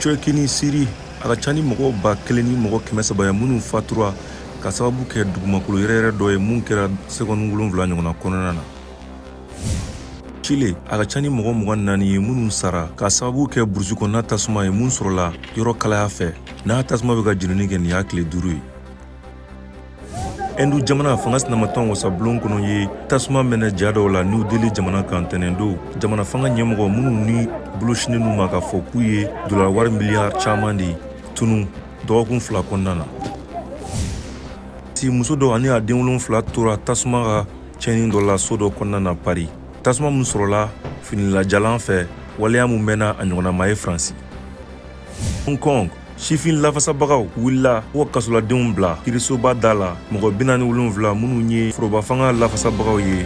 Turquie ni Siri a ka ca ni mɔgɔ 1000 ni mɔgɔ 300 ye minnu fatura ka sababu kɛ dugumakolo yɛrɛyɛrɛ dɔ ye mun kɛra seconde 7 ɲɔgɔnna kɔnɔna na. Chile a ka ca ni mɔgɔ 24 ye minnu sara ka sababu kɛ burusi kɔnɔna tasuma ye mun sɔrɔla yɔrɔ kalaya fɛ n'a tasuma bɛ ka jenini kɛ nin y'a tile 5 ye. Hindu jamana fanga sinamatɔn wasabulon kɔnɔ ye tasuma mɛnɛ ja dɔw la New Delhi jamana kan tɛnɛn don jamana fanga ɲɛmɔgɔ minnu ni bolosiniw ma ka fɔ k'u ye dollar wari miliyari caman de tunu dɔgɔkun 2 kɔnɔna na. Muso dɔ ani a den 7 tora tasuma ka cɛnni dɔ la so dɔ kɔnɔna na Paris. Tasuma mun sɔrɔla finilajalan fɛ waleya mun mɛnna a ɲɔgɔnna ye Faransi. Hong Kong sifin lafasabagaw wulila ko kasoladenw bila kirisoba da la mɔgɔ 47 minnu ye foroba fanga lafasabagaw ye